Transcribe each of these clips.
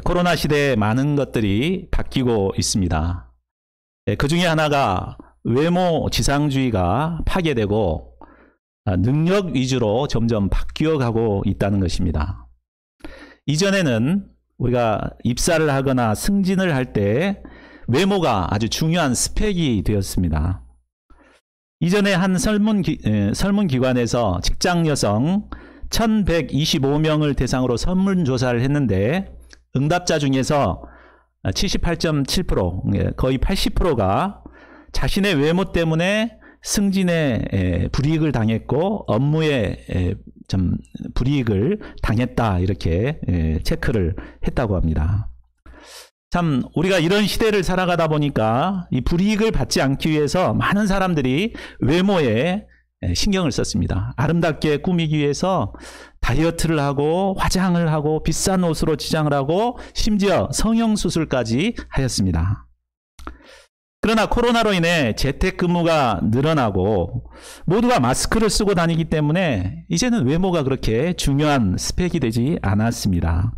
코로나 시대에 많은 것들이 바뀌고 있습니다. 그 중에 하나가 외모 지상주의가 파괴되고 능력 위주로 점점 바뀌어가고 있다는 것입니다. 이전에는 우리가 입사를 하거나 승진을 할 때 외모가 아주 중요한 스펙이 되었습니다. 이전에 한 설문기관에서 직장 여성 1125명을 대상으로 설문조사를 했는데 응답자 중에서 78.7%, 거의 80%가 자신의 외모 때문에 승진에 불이익을 당했고 업무에 좀 불이익을 당했다, 이렇게 체크를 했다고 합니다. 참 우리가 이런 시대를 살아가다 보니까 이 불이익을 받지 않기 위해서 많은 사람들이 외모에 신경을 썼습니다. 아름답게 꾸미기 위해서 다이어트를 하고 화장을 하고 비싼 옷으로 치장을 하고 심지어 성형수술까지 하였습니다. 그러나 코로나로 인해 재택근무가 늘어나고 모두가 마스크를 쓰고 다니기 때문에 이제는 외모가 그렇게 중요한 스펙이 되지 않았습니다.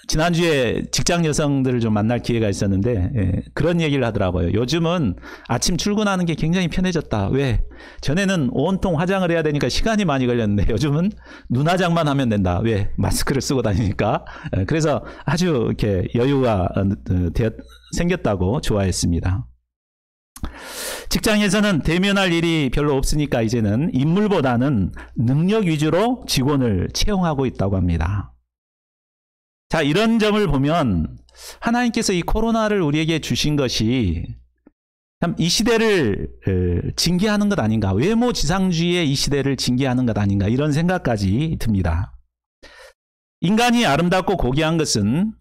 지난주에 직장 여성들을 좀 만날 기회가 있었는데 그런 얘기를 하더라고요. 요즘은 아침 출근하는 게 굉장히 편해졌다. 왜? 전에는 온통 화장을 해야 되니까 시간이 많이 걸렸는데 요즘은 눈화장만 하면 된다. 왜? 마스크를 쓰고 다니니까. 그래서 아주 이렇게 여유가 생겼다고 좋아했습니다. 직장에서는 대면할 일이 별로 없으니까 이제는 인물보다는 능력 위주로 직원을 채용하고 있다고 합니다. 자, 이런 점을 보면 하나님께서 이 코로나를 우리에게 주신 것이 참 이 시대를 징계하는 것 아닌가, 외모 지상주의의 이 시대를 징계하는 것 아닌가, 이런 생각까지 듭니다. 인간이 아름답고 고귀한 것은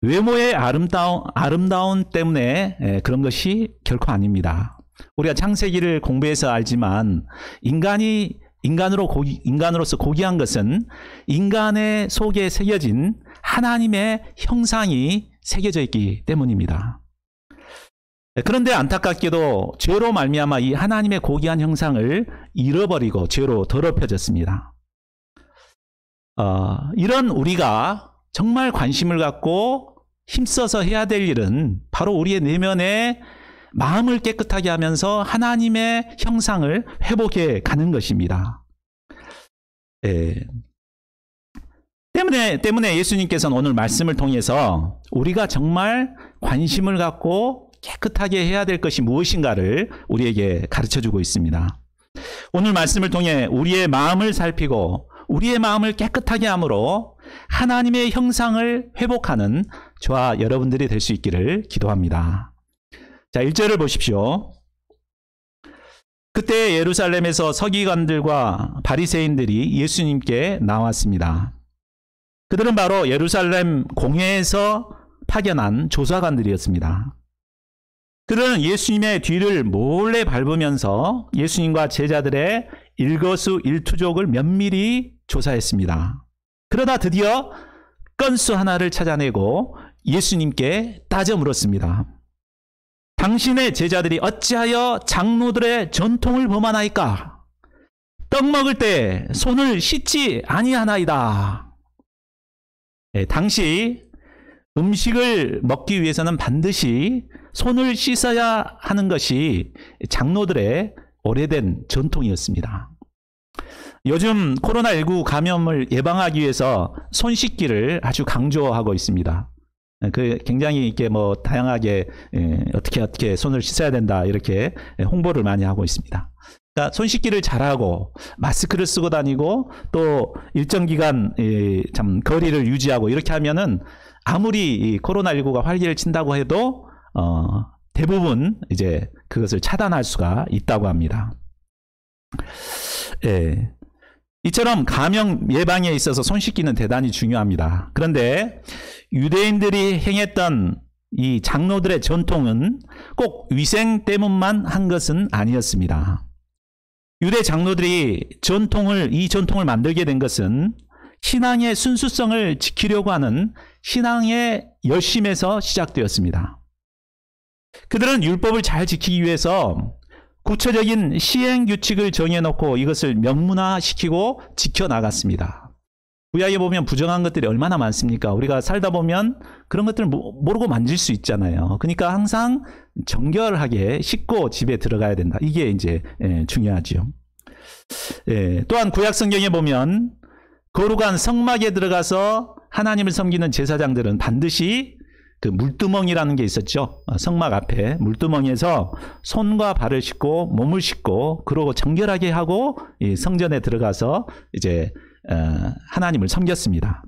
외모의 아름다움 때문에 그런 것이 결코 아닙니다. 우리가 창세기를 공부해서 알지만 인간으로서 고귀한 것은 인간의 속에 새겨진 하나님의 형상이 새겨져 있기 때문입니다. 그런데 안타깝게도 죄로 말미암아 이 하나님의 고귀한 형상을 잃어버리고 죄로 더럽혀졌습니다. 이런 우리가 정말 관심을 갖고 힘써서 해야 될 일은 바로 우리의 내면에 마음을 깨끗하게 하면서 하나님의 형상을 회복해 가는 것입니다. 때문에 예수님께서는 오늘 말씀을 통해서 우리가 정말 관심을 갖고 깨끗하게 해야 될 것이 무엇인가를 우리에게 가르쳐주고 있습니다. 오늘 말씀을 통해 우리의 마음을 살피고 우리의 마음을 깨끗하게 함으로 하나님의 형상을 회복하는 저와 여러분들이 될 수 있기를 기도합니다. 자, 1절을 보십시오. 그때 예루살렘에서 서기관들과 바리새인들이 예수님께 나왔습니다. 그들은 바로 예루살렘 공회에서 파견한 조사관들이었습니다. 그들은 예수님의 뒤를 몰래 밟으면서 예수님과 제자들의 일거수일투족을 면밀히 조사했습니다. 그러다 드디어 건수 하나를 찾아내고 예수님께 따져 물었습니다. 당신의 제자들이 어찌하여 장로들의 전통을 범하나이까? 떡 먹을 때 손을 씻지 아니하나이다. 당시 음식을 먹기 위해서는 반드시 손을 씻어야 하는 것이 장로들의 오래된 전통이었습니다. 요즘 코로나19 감염을 예방하기 위해서 손 씻기를 아주 강조하고 있습니다. 굉장히 이렇게 다양하게 어떻게 손을 씻어야 된다, 이렇게 홍보를 많이 하고 있습니다. 그러니까 손 씻기를 잘하고 마스크를 쓰고 다니고 또 일정 기간 참 거리를 유지하고 이렇게 하면은 아무리 코로나19가 활기를 친다고 해도 대부분 이제 그것을 차단할 수가 있다고 합니다. 이처럼 감염 예방에 있어서 손 씻기는 대단히 중요합니다. 그런데 유대인들이 행했던 이 장로들의 전통은 꼭 위생 때문만 한 것은 아니었습니다. 유대 장로들이 이 전통을 만들게 된 것은 신앙의 순수성을 지키려고 하는 신앙의 열심에서 시작되었습니다. 그들은 율법을 잘 지키기 위해서 구체적인 시행 규칙을 정해놓고 이것을 명문화시키고 지켜나갔습니다. 구약에 보면 부정한 것들이 얼마나 많습니까? 우리가 살다 보면 그런 것들을 모르고 만질 수 있잖아요. 그러니까 항상 정결하게 씻고 집에 들어가야 된다. 이게 이제 중요하죠. 또한 구약 성경에 보면 거룩한 성막에 들어가서 하나님을 섬기는 제사장들은 반드시 그 물두멍이라는 게 있었죠. 성막 앞에 물두멍에서 손과 발을 씻고 몸을 씻고 그러고 정결하게 하고 이 성전에 들어가서 이제 하나님을 섬겼습니다.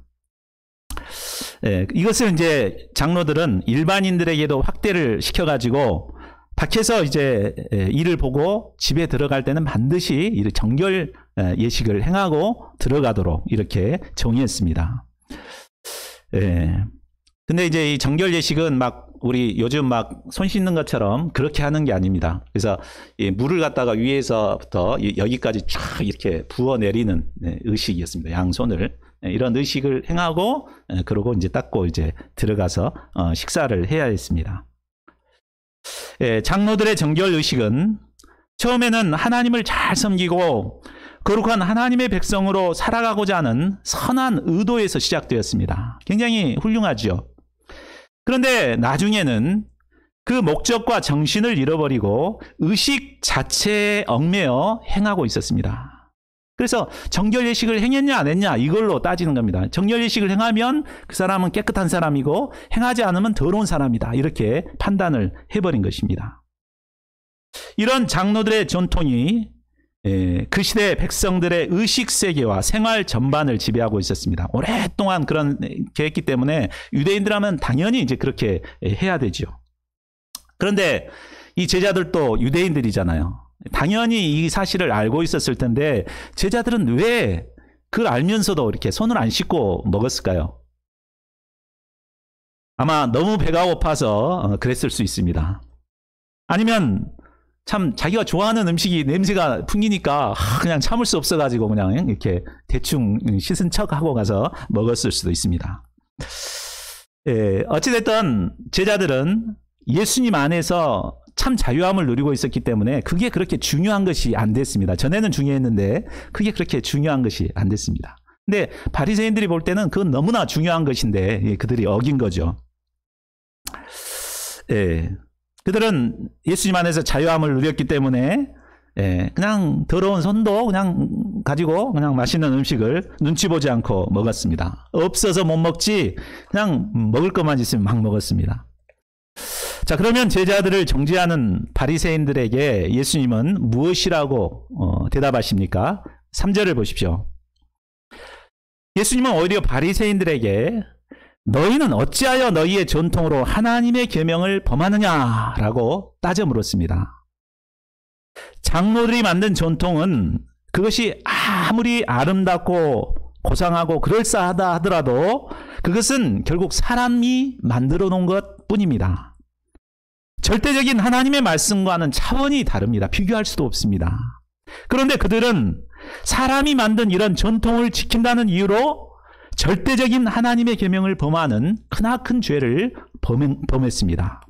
이것을 이제 장로들은 일반인들에게도 확대를 시켜가지고 밖에서 이제 이를 보고 집에 들어갈 때는 반드시 정결 예식을 행하고 들어가도록 이렇게 정의했습니다. 근데 이제 이 정결 예식은 막 우리 요즘 막 손 씻는 것처럼 그렇게 하는 게 아닙니다. 그래서 이 물을 갖다가 위에서부터 여기까지 쫙 이렇게 부어 내리는 의식이었습니다. 양손을 이런 의식을 행하고 그러고 이제 닦고 이제 들어가서 식사를 해야 했습니다. 장로들의 정결 의식은 처음에는 하나님을 잘 섬기고 거룩한 하나님의 백성으로 살아가고자 하는 선한 의도에서 시작되었습니다. 굉장히 훌륭하죠. 그런데 나중에는 그 목적과 정신을 잃어버리고 의식 자체에 얽매여 행하고 있었습니다. 그래서 정결 예식을 행했냐 안 했냐 이걸로 따지는 겁니다. 정결 예식을 행하면 그 사람은 깨끗한 사람이고 행하지 않으면 더러운 사람이다. 이렇게 판단을 해버린 것입니다. 이런 장로들의 전통이 그 시대 백성들의 의식 세계와 생활 전반을 지배하고 있었습니다. 오랫동안 그렇게 했기 때문에 유대인들하면 당연히 이제 그렇게 해야 되죠. 그런데 이 제자들도 유대인들이잖아요. 당연히 이 사실을 알고 있었을 텐데 제자들은 왜 그걸 알면서도 이렇게 손을 안 씻고 먹었을까요? 아마 너무 배가 고파서 그랬을 수 있습니다. 아니면 참 자기가 좋아하는 음식이 냄새가 풍기니까 그냥 참을 수 없어가지고 그냥 이렇게 대충 씻은 척하고 가서 먹었을 수도 있습니다. 어찌됐든 제자들은 예수님 안에서 참 자유함을 누리고 있었기 때문에 그게 그렇게 중요한 것이 안 됐습니다. 전에는 중요했는데 그게 그렇게 중요한 것이 안 됐습니다. 근데 바리새인들이 볼 때는 그건 너무나 중요한 것인데 그들이 어긴 거죠. 그들은 예수님 안에서 자유함을 누렸기 때문에 그냥 더러운 손도 그냥 가지고 그냥 맛있는 음식을 눈치 보지 않고 먹었습니다. 없어서 못 먹지 그냥 먹을 것만 있으면 막 먹었습니다. 자, 그러면 제자들을 정죄하는 바리새인들에게 예수님은 무엇이라고 대답하십니까? 3절을 보십시오. 예수님은 오히려 바리새인들에게 너희는 어찌하여 너희의 전통으로 하나님의 계명을 범하느냐라고 따져 물었습니다. 장로들이 만든 전통은 그것이 아무리 아름답고 고상하고 그럴싸하다 하더라도 그것은 결국 사람이 만들어 놓은 것 뿐입니다. 절대적인 하나님의 말씀과는 차원이 다릅니다. 비교할 수도 없습니다. 그런데 그들은 사람이 만든 이런 전통을 지킨다는 이유로 절대적인 하나님의 계명을 범하는 크나큰 죄를 범했습니다.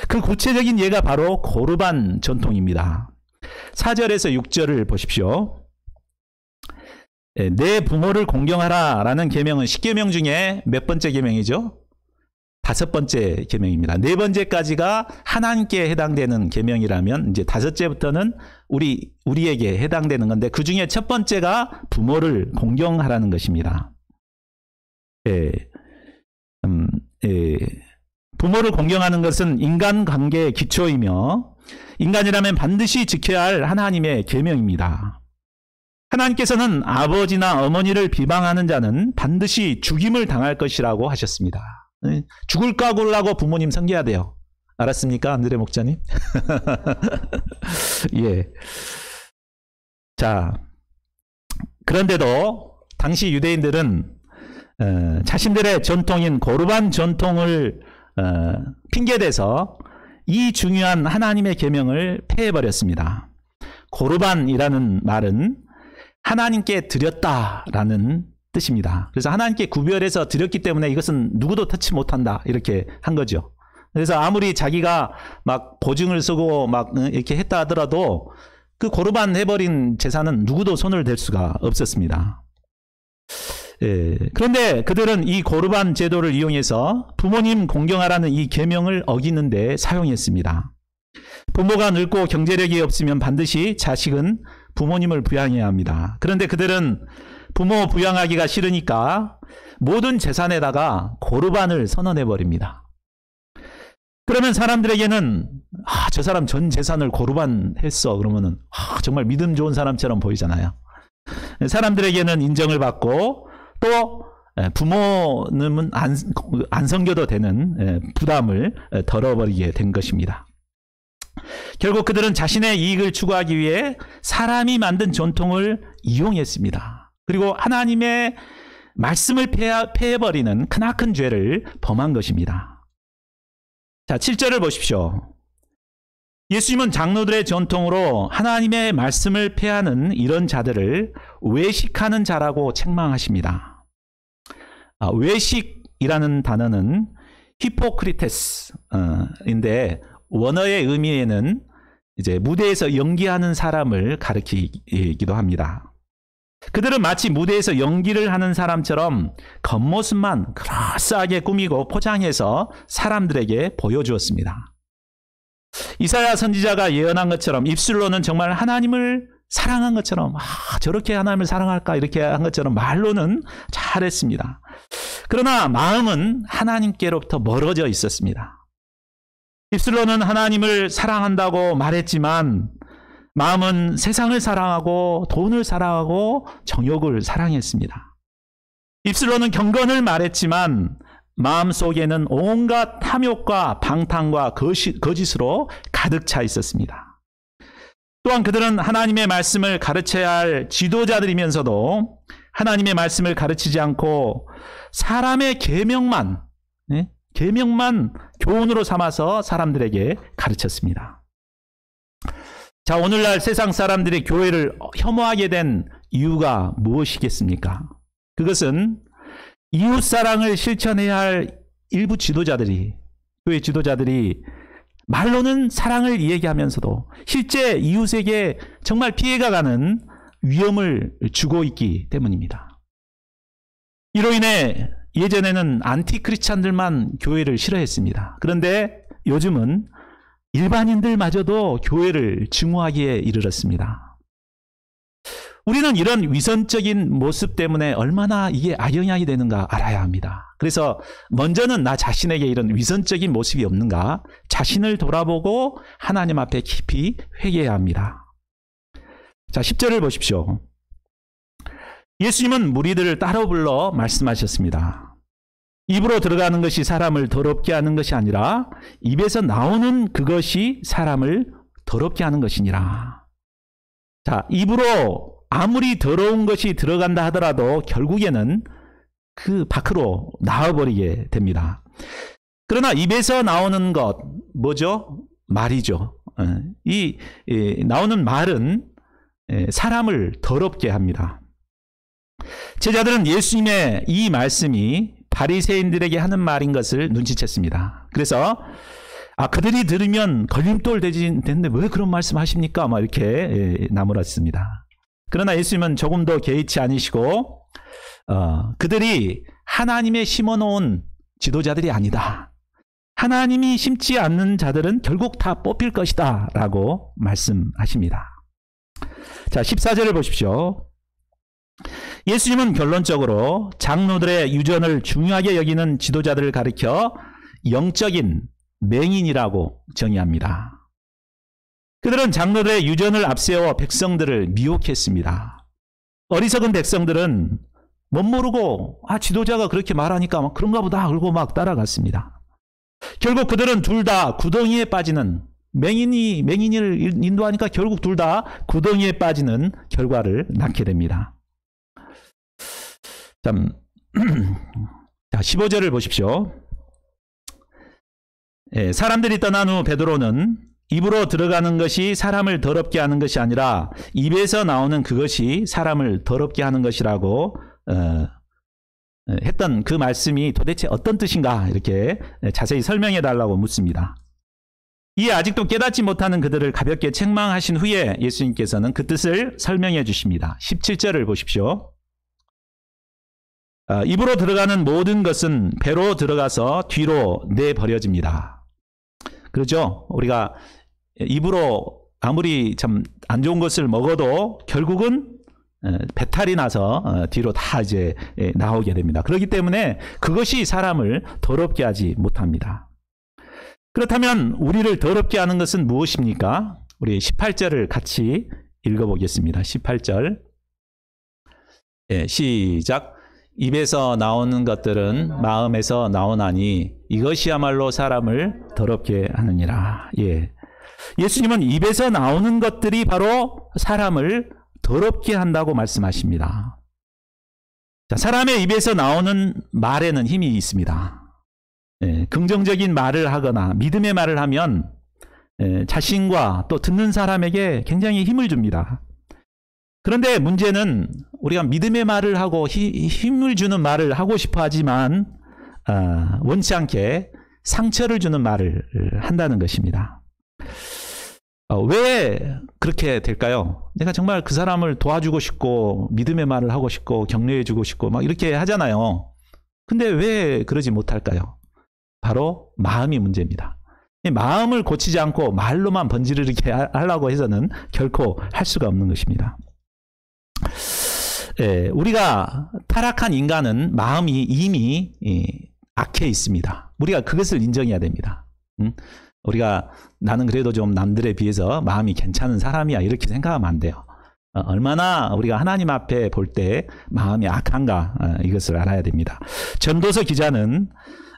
그 구체적인 예가 바로 고르반 전통입니다. 4절에서 6절을 보십시오. 내 부모를 공경하라 라는 계명은 10계명 중에 몇 번째 계명이죠? 5번째 계명입니다. 4번째까지가 하나님께 해당되는 계명이라면 이제 5째부터는 우리에게 해당되는 건데 그 중에 첫 번째가 부모를 공경하라는 것입니다. 부모를 공경하는 것은 인간관계의 기초이며 인간이라면 반드시 지켜야 할 하나님의 계명입니다. 하나님께서는 아버지나 어머니를 비방하는 자는 반드시 죽임을 당할 것이라고 하셨습니다. 죽을 각오라고 부모님 섬겨야 돼요. 알았습니까? 안드레 목자님? 예. 자, 그런데도 당시 유대인들은 자신들의 전통인 고르반 전통을 핑계대서 이 중요한 하나님의 계명을 폐해버렸습니다. 고르반이라는 말은 하나님께 드렸다라는 뜻입니다. 그래서 하나님께 구별해서 드렸기 때문에 이것은 누구도 터치 못한다 이렇게 한 거죠. 그래서 아무리 자기가 막 보증을 쓰고 막 이렇게 했다 하더라도 그 고르반 해버린 제사는 누구도 손을 댈 수가 없었습니다. 그런데 그들은 이 고르반 제도를 이용해서 부모님 공경하라는 이 계명을 어기는데 사용했습니다. 부모가 늙고 경제력이 없으면 반드시 자식은 부모님을 부양해야 합니다. 그런데 그들은 부모 부양하기가 싫으니까 모든 재산에다가 고르반을 선언해 버립니다. 그러면 사람들에게는 저 사람 전 재산을 고르반 했어. 그러면은 정말 믿음 좋은 사람처럼 보이잖아요. 사람들에게는 인정을 받고 또 부모님은 안 섬겨도 되는 부담을 덜어버리게 된 것입니다. 결국 그들은 자신의 이익을 추구하기 위해 사람이 만든 전통을 이용했습니다. 그리고 하나님의 말씀을 폐해버리는 크나큰 죄를 범한 것입니다. 자, 7절을 보십시오. 예수님은 장로들의 전통으로 하나님의 말씀을 폐하는 이런 자들을 외식하는 자라고 책망하십니다. 외식이라는 단어는 히포크리테스인데 원어의 의미에는 이제 무대에서 연기하는 사람을 가리키기도 합니다. 그들은 마치 무대에서 연기를 하는 사람처럼 겉모습만 그럴싸하게 꾸미고 포장해서 사람들에게 보여주었습니다. 이사야 선지자가 예언한 것처럼 입술로는 정말 하나님을 사랑한 것처럼 저렇게 하나님을 사랑할까 이렇게 한 것처럼 말로는 잘했습니다. 그러나 마음은 하나님께로부터 멀어져 있었습니다. 입술로는 하나님을 사랑한다고 말했지만 마음은 세상을 사랑하고 돈을 사랑하고 정욕을 사랑했습니다. 입술로는 경건을 말했지만 마음속에는 온갖 탐욕과 방탕과 거짓으로 가득 차 있었습니다. 또한 그들은 하나님의 말씀을 가르쳐야 할 지도자들이면서도 하나님의 말씀을 가르치지 않고 사람의 계명만 교훈으로 삼아서 사람들에게 가르쳤습니다. 자, 오늘날 세상 사람들이 교회를 혐오하게 된 이유가 무엇이겠습니까? 그것은 이웃사랑을 실천해야 할 일부 지도자들이, 교회 지도자들이 말로는 사랑을 이야기하면서도 실제 이웃에게 정말 피해가 가는 위험을 주고 있기 때문입니다. 이로 인해 예전에는 안티크리스찬들만 교회를 싫어했습니다. 그런데 요즘은 일반인들마저도 교회를 증오하기에 이르렀습니다. 우리는 이런 위선적인 모습 때문에 얼마나 이게 악영향이 되는가 알아야 합니다. 그래서 먼저는 나 자신에게 이런 위선적인 모습이 없는가 자신을 돌아보고 하나님 앞에 깊이 회개해야 합니다. 자, 10절을 보십시오. 예수님은 무리들을 따로 불러 말씀하셨습니다. 입으로 들어가는 것이 사람을 더럽게 하는 것이 아니라 입에서 나오는 그것이 사람을 더럽게 하는 것이니라. 자, 입으로 아무리 더러운 것이 들어간다 하더라도 결국에는 그 밖으로 나와버리게 됩니다. 그러나 입에서 나오는 것 뭐죠? 말이죠. 이 나오는 말은 사람을 더럽게 합니다. 제자들은 예수님의 이 말씀이 바리새인들에게 하는 말인 것을 눈치챘습니다. 그래서 그들이 들으면 걸림돌 되는데 왜 그런 말씀 하십니까? 막 이렇게 나무랐습니다. 그러나 예수님은 조금도 개의치 않으시고 그들이 하나님의 심어놓은 지도자들이 아니다. 하나님이 심지 않는 자들은 결국 다 뽑힐 것이다 라고 말씀하십니다. 자, 14절을 보십시오. 예수님은 결론적으로 장로들의 유전을 중요하게 여기는 지도자들을 가리켜 영적인 맹인이라고 정의합니다. 그들은 장로들의 유전을 앞세워 백성들을 미혹했습니다. 어리석은 백성들은 못 모르고 지도자가 그렇게 말하니까 그런가 보다 그러고 막 따라갔습니다. 결국 그들은 둘 다 구덩이에 빠지는 맹인을 인도하니까 결국 둘 다 구덩이에 빠지는 결과를 낳게 됩니다. 자, 15절을 보십시오. 사람들이 떠난 후 베드로는 입으로 들어가는 것이 사람을 더럽게 하는 것이 아니라 입에서 나오는 그것이 사람을 더럽게 하는 것이라고 했던 그 말씀이 도대체 어떤 뜻인가 이렇게 자세히 설명해 달라고 묻습니다. 이에 아직도 깨닫지 못하는 그들을 가볍게 책망하신 후에 예수님께서는 그 뜻을 설명해 주십니다. 17절을 보십시오. 입으로 들어가는 모든 것은 배로 들어가서 뒤로 내버려집니다. 그렇죠? 우리가 입으로 아무리 참 안 좋은 것을 먹어도 결국은 배탈이 나서 뒤로 다 이제 나오게 됩니다. 그렇기 때문에 그것이 사람을 더럽게 하지 못합니다. 그렇다면 우리를 더럽게 하는 것은 무엇입니까? 우리 18절을 같이 읽어보겠습니다. 18절. 시작. 입에서 나오는 것들은 마음에서 나오나니 이것이야말로 사람을 더럽게 하느니라. 예수님은 입에서 나오는 것들이 바로 사람을 더럽게 한다고 말씀하십니다. 자, 사람의 입에서 나오는 말에는 힘이 있습니다. 긍정적인 말을 하거나 믿음의 말을 하면 자신과 또 듣는 사람에게 굉장히 힘을 줍니다. 그런데 문제는 우리가 믿음의 말을 하고 힘을 주는 말을 하고 싶어 하지만 원치 않게 상처를 주는 말을 한다는 것입니다. 왜 그렇게 될까요? 내가 정말 그 사람을 도와주고 싶고 믿음의 말을 하고 싶고 격려해 주고 싶고 막 이렇게 하잖아요. 근데 왜 그러지 못할까요? 바로 마음이 문제입니다. 마음을 고치지 않고 말로만 번지르르게 하려고 해서는 결코 할 수가 없는 것입니다. 우리가 타락한 인간은 마음이 이미 악해 있습니다. 우리가 그것을 인정해야 됩니다. 우리가 나는 그래도 좀 남들에 비해서 마음이 괜찮은 사람이야 이렇게 생각하면 안 돼요. 얼마나 우리가 하나님 앞에 볼 때 마음이 악한가 이것을 알아야 됩니다. 전도서 기자는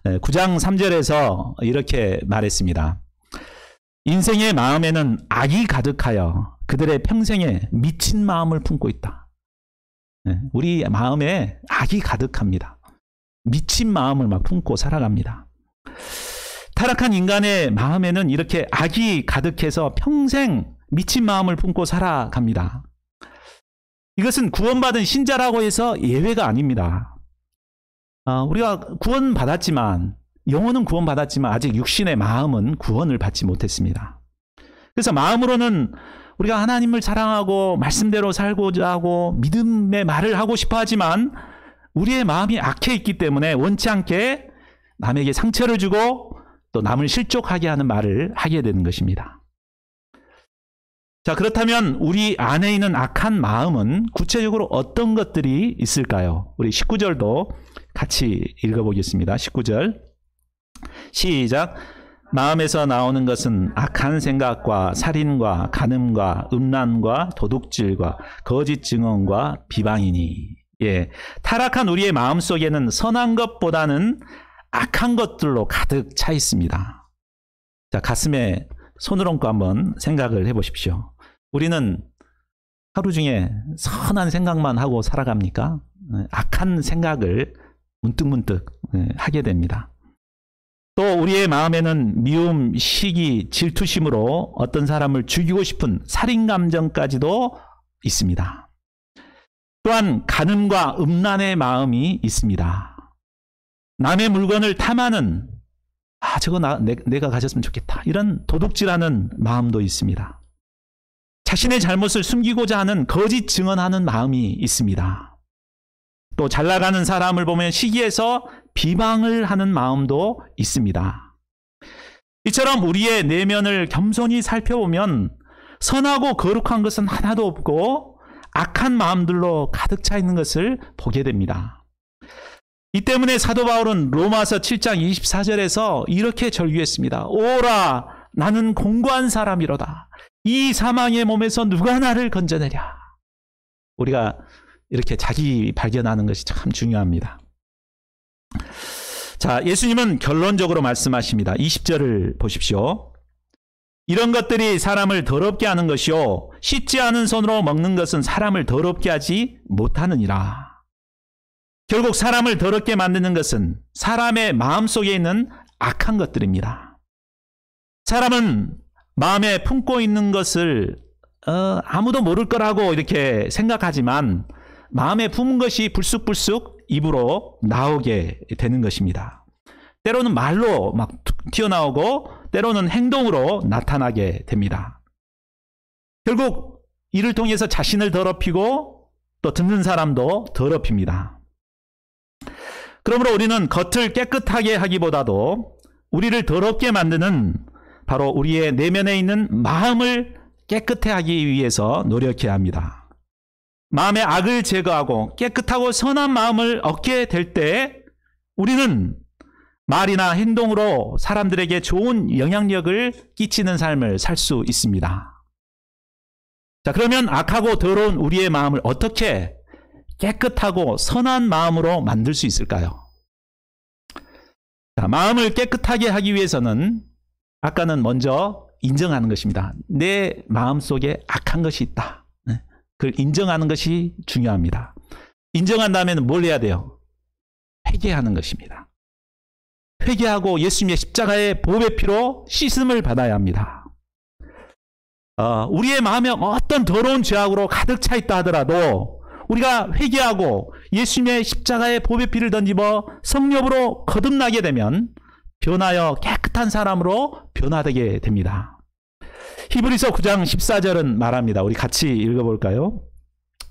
9장 3절에서 이렇게 말했습니다. 인생의 마음에는 악이 가득하여 그들의 평생에 미친 마음을 품고 있다. 우리 마음에 악이 가득합니다. 미친 마음을 막 품고 살아갑니다. 타락한 인간의 마음에는 이렇게 악이 가득해서 평생 미친 마음을 품고 살아갑니다. 이것은 구원받은 신자라고 해서 예외가 아닙니다. 우리가 구원받았지만 영혼은 구원받았지만 아직 육신의 마음은 구원을 받지 못했습니다. 그래서 마음으로는 우리가 하나님을 사랑하고 말씀대로 살고자 하고 믿음의 말을 하고 싶어 하지만 우리의 마음이 악해 있기 때문에 원치 않게 남에게 상처를 주고 또 남을 실족하게 하는 말을 하게 되는 것입니다. 자, 그렇다면 우리 안에 있는 악한 마음은 구체적으로 어떤 것들이 있을까요? 우리 19절도 같이 읽어보겠습니다. 19절 시작. 마음에서 나오는 것은 악한 생각과 살인과 간음과 음란과 도둑질과 거짓 증언과 비방이니. 타락한 우리의 마음 속에는 선한 것보다는 악한 것들로 가득 차 있습니다. 자, 가슴에 손을 얹고 한번 생각을 해보십시오. 우리는 하루 중에 선한 생각만 하고 살아갑니까? 악한 생각을 문득문득 하게 됩니다. 또 우리의 마음에는 미움, 시기, 질투심으로 어떤 사람을 죽이고 싶은 살인감정까지도 있습니다. 또한 간음과 음란의 마음이 있습니다. 남의 물건을 탐하는 저거 내가 가졌으면 좋겠다 이런 도둑질하는 마음도 있습니다. 자신의 잘못을 숨기고자 하는 거짓 증언하는 마음이 있습니다. 또 잘나가는 사람을 보면 시기해서 비방을 하는 마음도 있습니다. 이처럼 우리의 내면을 겸손히 살펴보면 선하고 거룩한 것은 하나도 없고 악한 마음들로 가득 차 있는 것을 보게 됩니다. 이 때문에 사도 바울은 로마서 7장 24절에서 이렇게 절규했습니다. 오라 나는 공고한 사람이로다. 이 사망의 몸에서 누가 나를 건져내랴. 우리가 이렇게 자기 발견하는 것이 참 중요합니다. 자, 예수님은 결론적으로 말씀하십니다. 20절을 보십시오. 이런 것들이 사람을 더럽게 하는 것이요 씻지 않은 손으로 먹는 것은 사람을 더럽게 하지 못하느니라. 결국 사람을 더럽게 만드는 것은 사람의 마음속에 있는 악한 것들입니다. 사람은 마음에 품고 있는 것을 아무도 모를 거라고 이렇게 생각하지만 마음에 품은 것이 불쑥불쑥 입으로 나오게 되는 것입니다. 때로는 말로 막 튀어나오고 때로는 행동으로 나타나게 됩니다. 결국 이를 통해서 자신을 더럽히고 또 듣는 사람도 더럽힙니다. 그러므로 우리는 겉을 깨끗하게 하기보다도 우리를 더럽게 만드는 바로 우리의 내면에 있는 마음을 깨끗해 하기 위해서 노력해야 합니다. 마음의 악을 제거하고 깨끗하고 선한 마음을 얻게 될 때 우리는 말이나 행동으로 사람들에게 좋은 영향력을 끼치는 삶을 살 수 있습니다. 자, 그러면 악하고 더러운 우리의 마음을 어떻게 깨끗하고 선한 마음으로 만들 수 있을까요? 자, 마음을 깨끗하게 하기 위해서는 아까는 먼저 인정하는 것입니다. 내 마음속에 악한 것이 있다. 그걸 인정하는 것이 중요합니다. 인정한 다음에는 뭘 해야 돼요? 회개하는 것입니다. 회개하고 예수님의 십자가의 보배 피로 씻음을 받아야 합니다. 우리의 마음에 어떤 더러운 죄악으로 가득 차 있다 하더라도 우리가 회개하고 예수님의 십자가의 보배 피를 던지며 성령으로 거듭나게 되면 변하여 깨끗한 사람으로 변화되게 됩니다. 히브리서 9장 14절은 말합니다. 우리 같이 읽어볼까요?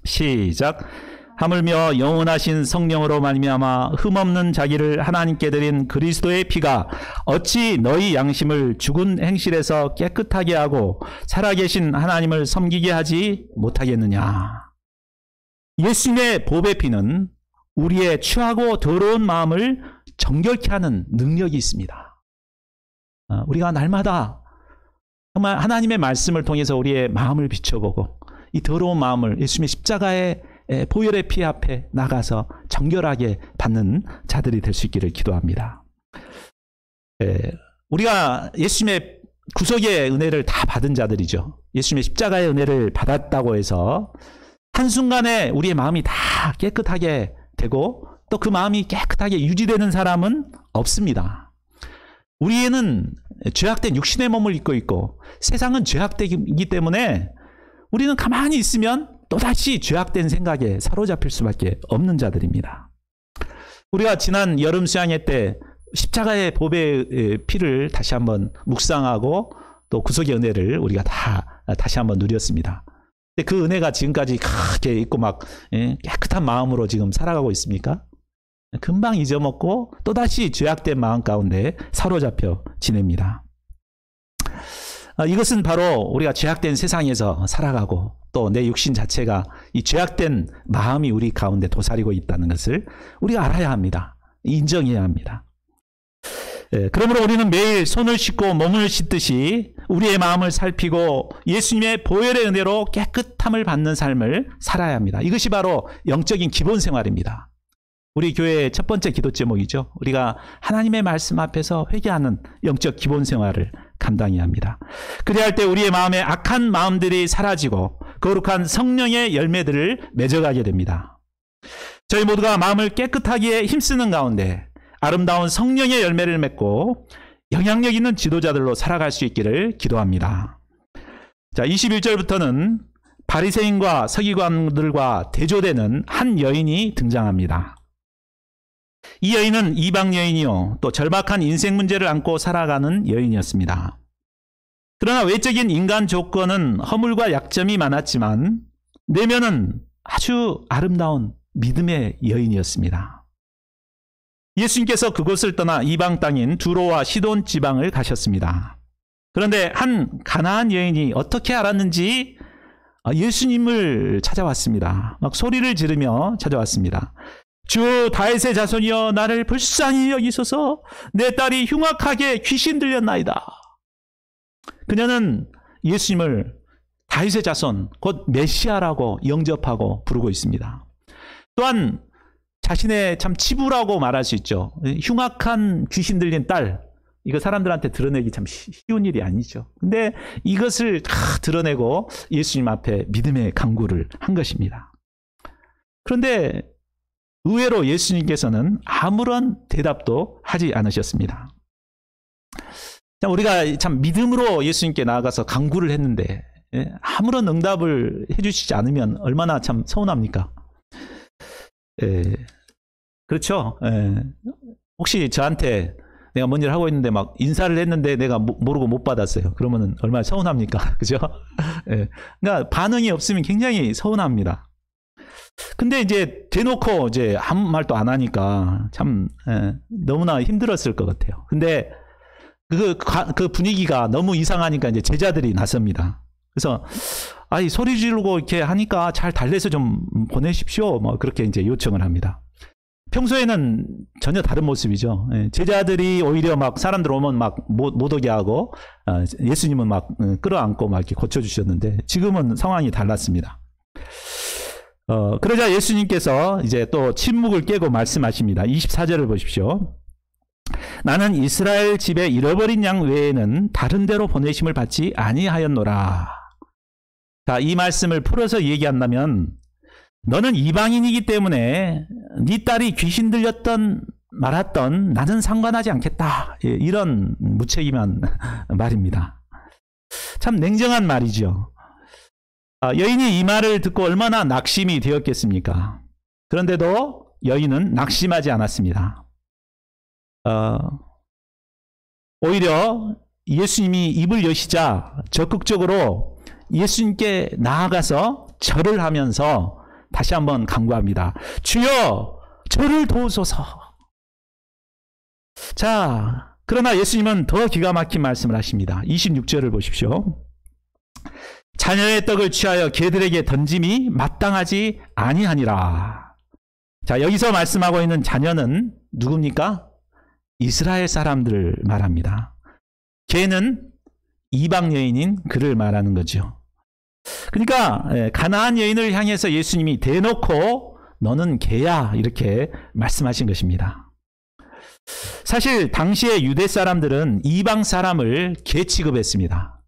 시작. 하물며 영원하신 성령으로 말미암아 흠없는 자기를 하나님께 드린 그리스도의 피가 어찌 너희 양심을 죽은 행실에서 깨끗하게 하고 살아계신 하나님을 섬기게 하지 못하겠느냐. 예수님의 보배 피는 우리의 추하고 더러운 마음을 정결케 하는 능력이 있습니다. 우리가 날마다 정말 하나님의 말씀을 통해서 우리의 마음을 비춰보고 이 더러운 마음을 예수님의 십자가의 보혈의 피 앞에 나가서 정결하게 받는 자들이 될 수 있기를 기도합니다. 우리가 예수님의 구속의 은혜를 다 받은 자들이죠. 예수님의 십자가의 은혜를 받았다고 해서 한순간에 우리의 마음이 다 깨끗하게 되고 또 그 마음이 깨끗하게 유지되는 사람은 없습니다. 우리는 죄악된 육신의 몸을 입고 있고 세상은 죄악되기 때문에 우리는 가만히 있으면 또다시 죄악된 생각에 사로잡힐 수밖에 없는 자들입니다. 우리가 지난 여름 수양회 때 십자가의 보배의 피를 다시 한번 묵상하고 또 구속의 은혜를 우리가 다시 한번 누렸습니다. 근데 그 은혜가 지금까지 그렇게 있고 막 깨끗한 마음으로 지금 살아가고 있습니까? 금방 잊어먹고 또다시 죄악된 마음 가운데 사로잡혀 지냅니다. 이것은 바로 우리가 죄악된 세상에서 살아가고 또 내 육신 자체가 이 죄악된 마음이 우리 가운데 도사리고 있다는 것을 우리가 알아야 합니다. 인정해야 합니다. 그러므로 우리는 매일 손을 씻고 몸을 씻듯이 우리의 마음을 살피고 예수님의 보혈의 은혜로 깨끗함을 받는 삶을 살아야 합니다. 이것이 바로 영적인 기본 생활입니다. 우리 교회의 첫 번째 기도 제목이죠. 우리가 하나님의 말씀 앞에서 회개하는 영적 기본 생활을 감당해야 합니다. 그래야 할 때 우리의 마음에 악한 마음들이 사라지고 거룩한 성령의 열매들을 맺어가게 됩니다. 저희 모두가 마음을 깨끗하게 힘쓰는 가운데 아름다운 성령의 열매를 맺고 영향력 있는 지도자들로 살아갈 수 있기를 기도합니다. 자, 21절부터는 바리새인과 서기관들과 대조되는 한 여인이 등장합니다. 이 여인은 이방 여인이요 또 절박한 인생 문제를 안고 살아가는 여인이었습니다. 그러나 외적인 인간 조건은 허물과 약점이 많았지만 내면은 아주 아름다운 믿음의 여인이었습니다. 예수님께서 그곳을 떠나 이방 땅인 두로와 시돈 지방을 가셨습니다. 그런데 한 가나안 여인이 어떻게 알았는지 예수님을 찾아왔습니다. 막 소리를 지르며 찾아왔습니다. 주 다윗의 자손이여 나를 불쌍히 여기소서 내 딸이 흉악하게 귀신 들렸나이다. 그녀는 예수님을 다윗의 자손 곧 메시아라고 영접하고 부르고 있습니다. 또한 자신의 참 치부라고 말할 수 있죠. 흉악한 귀신 들린 딸, 이거 사람들한테 드러내기 참 쉬운 일이 아니죠. 근데 이것을 다 드러내고 예수님 앞에 믿음의 간구를 한 것입니다. 그런데 의외로 예수님께서는 아무런 대답도 하지 않으셨습니다. 우리가 참 믿음으로 예수님께 나아가서 간구를 했는데 아무런 응답을 해주시지 않으면 얼마나 참 서운합니까? 그렇죠. 혹시 저한테 내가 뭔 일을 하고 있는데 막 인사를 했는데 내가 모르고 못 받았어요. 그러면 얼마나 서운합니까? 그죠? 그러니까 반응이 없으면 굉장히 서운합니다. 근데 이제 대놓고 이제 아무 말도 안 하니까 참 너무나 힘들었을 것 같아요. 근데 그 분위기가 너무 이상하니까 이제 제자들이 나섭니다. 그래서 아이 소리 지르고 이렇게 하니까 잘 달래서 좀 보내십시오. 뭐 그렇게 이제 요청을 합니다. 평소에는 전혀 다른 모습이죠. 제자들이 오히려 막 사람들 오면 막 못 오게 하고 예수님은 막 끌어안고 막 이렇게 고쳐주셨는데 지금은 상황이 달랐습니다. 그러자 예수님께서 이제 또 침묵을 깨고 말씀하십니다. 24절을 보십시오. 나는 이스라엘 집에 잃어버린 양 외에는 다른 데로 보내심을 받지 아니하였노라. 자, 이 말씀을 풀어서 얘기한다면 너는 이방인이기 때문에 네 딸이 귀신 들렸던 말았던 나는 상관하지 않겠다. 이런 무책임한 말입니다. 참 냉정한 말이죠. 여인이 이 말을 듣고 얼마나 낙심이 되었겠습니까? 그런데도 여인은 낙심하지 않았습니다. 오히려 예수님이 입을 여시자 적극적으로 예수님께 나아가서 절을 하면서 다시 한번 간구합니다. 주여 저를 도우소서. 자, 그러나 예수님은 더 기가 막힌 말씀을 하십니다. 26절을 보십시오. 자녀의 떡을 취하여 개들에게 던짐이 마땅하지 아니하니라. 자, 여기서 말씀하고 있는 자녀는 누굽니까? 이스라엘 사람들을 말합니다. 개는 이방 여인인 그를 말하는 거죠. 그러니까 가나안 여인을 향해서 예수님이 대놓고 너는 개야 이렇게 말씀하신 것입니다. 사실 당시의 유대 사람들은 이방 사람을 개 취급했습니다.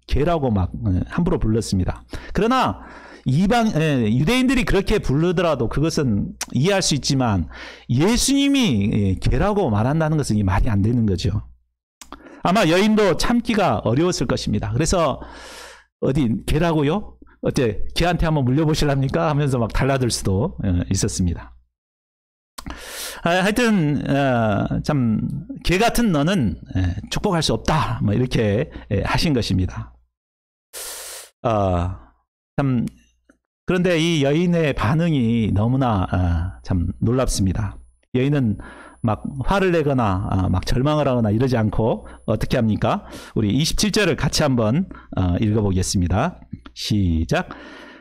개라고 막 함부로 불렀습니다. 그러나 유대인들이 그렇게 부르더라도 그것은 이해할 수 있지만 예수님이 개라고 말한다는 것은 말이 안 되는 거죠. 아마 여인도 참기가 어려웠을 것입니다. 그래서 어디 개라고요? 어째 개한테 한번 물려보실랍니까? 하면서 막 달라들 수도 있었습니다. 하여튼 참 개 같은 너는 축복할 수 없다. 뭐 이렇게 하신 것입니다. 참 그런데 이 여인의 반응이 너무나 참 놀랍습니다. 여인은 막 화를 내거나 막 절망을 하거나 이러지 않고 어떻게 합니까? 우리 27절을 같이 한번 읽어보겠습니다. 시작.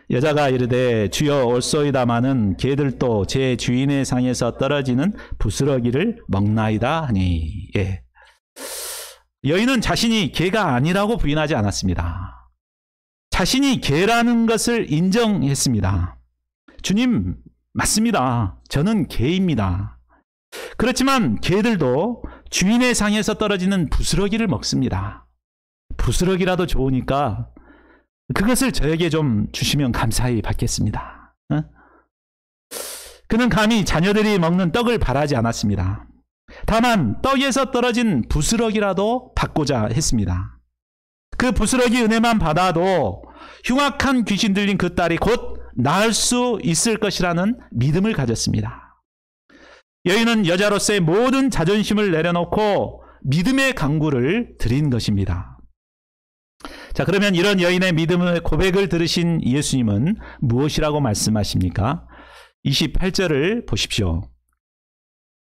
여자가 이르되 주여 올소이다마는 개들도 제 주인의 상에서 떨어지는 부스러기를 먹나이다 하니. 예. 여인은 자신이 개가 아니라고 부인하지 않았습니다. 자신이 개라는 것을 인정했습니다. 주님, 맞습니다. 저는 개입니다. 그렇지만 개들도 주인의 상에서 떨어지는 부스러기를 먹습니다. 부스러기라도 좋으니까 그것을 저에게 좀 주시면 감사히 받겠습니다. 그는 감히 자녀들이 먹는 떡을 바라지 않았습니다. 다만 떡에서 떨어진 부스러기라도 받고자 했습니다. 그 부스러기 은혜만 받아도 흉악한 귀신 들린 그 딸이 곧 나을 수 있을 것이라는 믿음을 가졌습니다. 여인은 여자로서의 모든 자존심을 내려놓고 믿음의 간구를 드린 것입니다. 자, 그러면 이런 여인의 믿음의 고백을 들으신 예수님은 무엇이라고 말씀하십니까? 28절을 보십시오.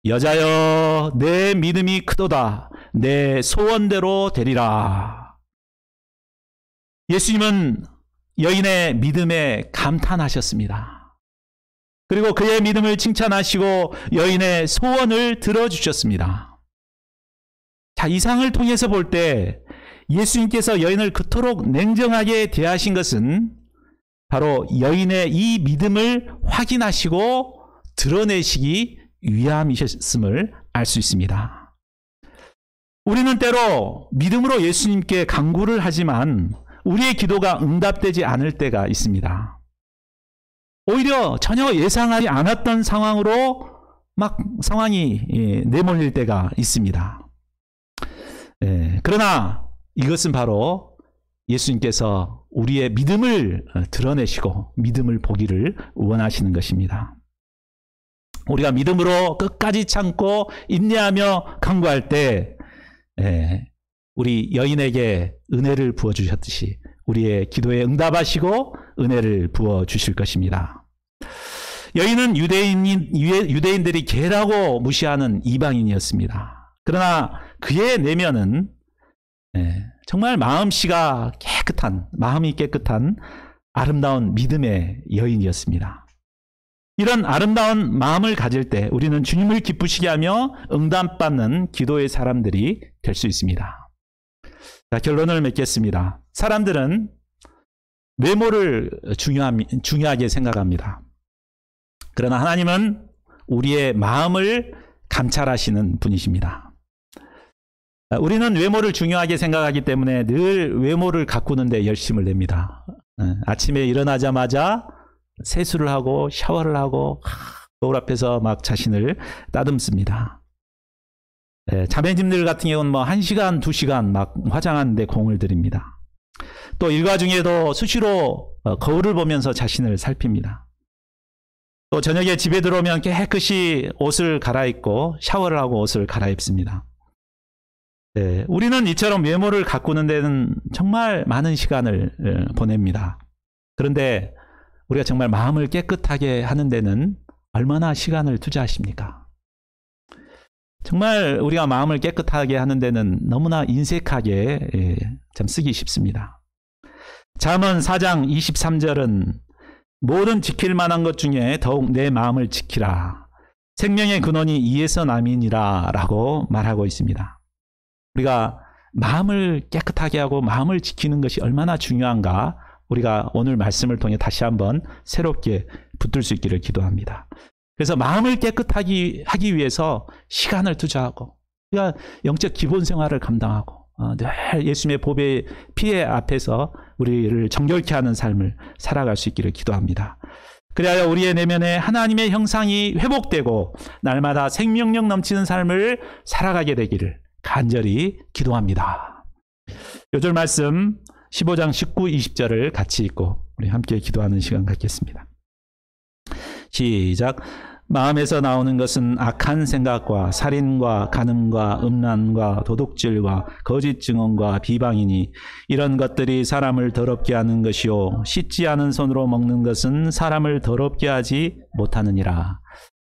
여자여, 내 믿음이 크도다. 내 소원대로 되리라. 예수님은 여인의 믿음에 감탄하셨습니다. 그리고 그의 믿음을 칭찬하시고 여인의 소원을 들어주셨습니다. 자, 이 상을 통해서 볼 때 예수님께서 여인을 그토록 냉정하게 대하신 것은 바로 여인의 이 믿음을 확인하시고 드러내시기 위함이셨음을 알 수 있습니다. 우리는 때로 믿음으로 예수님께 간구를 하지만 우리의 기도가 응답되지 않을 때가 있습니다. 오히려 전혀 예상하지 않았던 상황으로 막 상황이 내몰릴 때가 있습니다. 그러나 이것은 바로 예수님께서 우리의 믿음을 드러내시고 믿음을 보기를 원하시는 것입니다. 우리가 믿음으로 끝까지 참고 인내하며 간구할 때 우리 여인에게 은혜를 부어주셨듯이 우리의 기도에 응답하시고 은혜를 부어주실 것입니다. 여인은 유대인들이 개라고 무시하는 이방인이었습니다. 그러나 그의 내면은 정말 마음이 깨끗한 아름다운 믿음의 여인이었습니다. 이런 아름다운 마음을 가질 때 우리는 주님을 기쁘시게 하며 응답받는 기도의 사람들이 될 수 있습니다. 자, 결론을 맺겠습니다. 사람들은 외모를 중요하게 생각합니다. 그러나 하나님은 우리의 마음을 감찰하시는 분이십니다. 우리는 외모를 중요하게 생각하기 때문에 늘 외모를 가꾸는 데 열심을 냅니다. 아침에 일어나자마자 세수를 하고 샤워를 하고 거울 앞에서 막 자신을 따듬습니다. 자매님들 같은 경우는 뭐 1시간, 2시간 막 화장하는데 공을 들입니다. 또 일과 중에도 수시로 거울을 보면서 자신을 살핍니다. 또 저녁에 집에 들어오면 깨끗이 옷을 갈아입고 샤워를 하고 옷을 갈아입습니다. 우리는 이처럼 외모를 가꾸는 데는 정말 많은 시간을 보냅니다. 그런데 우리가 정말 마음을 깨끗하게 하는 데는 얼마나 시간을 투자하십니까? 정말 우리가 마음을 깨끗하게 하는 데는 너무나 인색하게 참 쓰기 쉽습니다. 잠언 4장 23절은 모든 지킬 만한 것 중에 더욱 내 마음을 지키라. 생명의 근원이 이에서 남이니라 라고 말하고 있습니다. 우리가 마음을 깨끗하게 하고 마음을 지키는 것이 얼마나 중요한가 우리가 오늘 말씀을 통해 다시 한번 새롭게 붙들 수 있기를 기도합니다. 그래서 마음을 깨끗하게 하기 위해서 시간을 투자하고 우리가 영적 기본 생활을 감당하고 늘 예수님의 보배의 피의 앞에서 우리를 정결케 하는 삶을 살아갈 수 있기를 기도합니다. 그래야 우리의 내면에 하나님의 형상이 회복되고 날마다 생명력 넘치는 삶을 살아가게 되기를 간절히 기도합니다. 요절 말씀 15장 19, 20절을 같이 읽고 우리 함께 기도하는 시간 갖겠습니다. 시작. 마음에서 나오는 것은 악한 생각과 살인과 간음과 음란과 도둑질과 거짓 증언과 비방이니 이런 것들이 사람을 더럽게 하는 것이요 씻지 않은 손으로 먹는 것은 사람을 더럽게 하지 못하느니라.